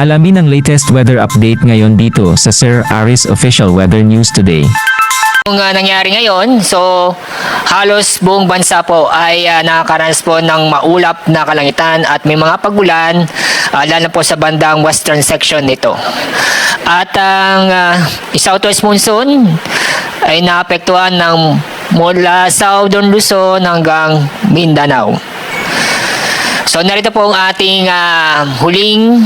Alamin ang latest weather update ngayon dito sa Sir Aris Official Weather News Today. Yung nangyari ngayon, so halos buong bansa po ay nakakaranas po ng maulap na kalangitan at may mga pagulan, lalo po sa bandang western section nito. At ang southwest monsoon ay naapektuhan ng mula Southern Luzon hanggang Mindanao. So narito po ang ating huling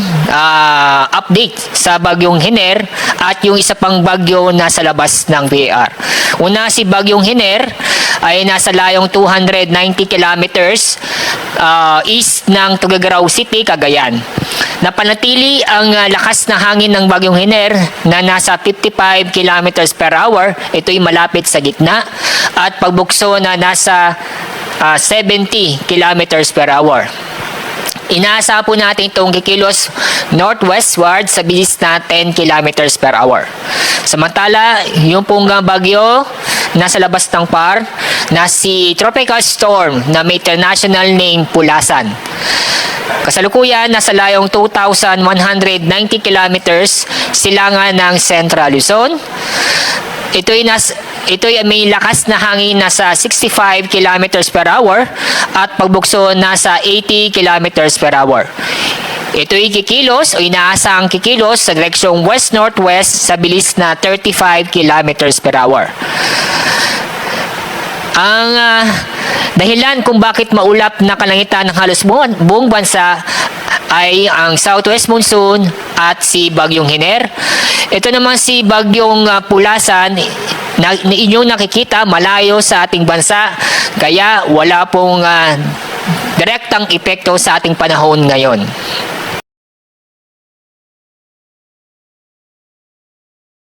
update sa bagyong Hiner at yung isa pang bagyo na sa labas ng PAR. Una, si bagyong Hiner ay nasa layong 290 kilometers east ng Tuguegarao City, Cagayan. Napanatili ang lakas na hangin ng bagyong Hiner na nasa 55 kilometers per hour. Ito'y malapit sa gitna at pagbukso na nasa 70 kilometers per hour. Inaasa po natin itong kikilos northwestward sa bilis na 10 kilometers per hour. Samantala, yung pong bagyo nasa labas ng PAR na si Tropical Storm na may international name Pulasan. Kasalukuyan, nasa layong 2,190 kilometers silangan ng Central Luzon. Ito'y may lakas na hangin nasa 65 kilometers per hour at pagbukso nasa 80 kilometers per hour. Ito'y kikilos o inaasang kikilos sa direksyong west-northwest sa bilis na 35 kilometers per hour. Ang dahilan kung bakit maulap na kalangitan ng halos buong bansa ay ang southwest monsoon at si bagyong Hiner. Ito naman si bagyong Pulasan na inyong nakikita malayo sa ating bansa, kaya wala pong direktang epekto sa ating panahon ngayon.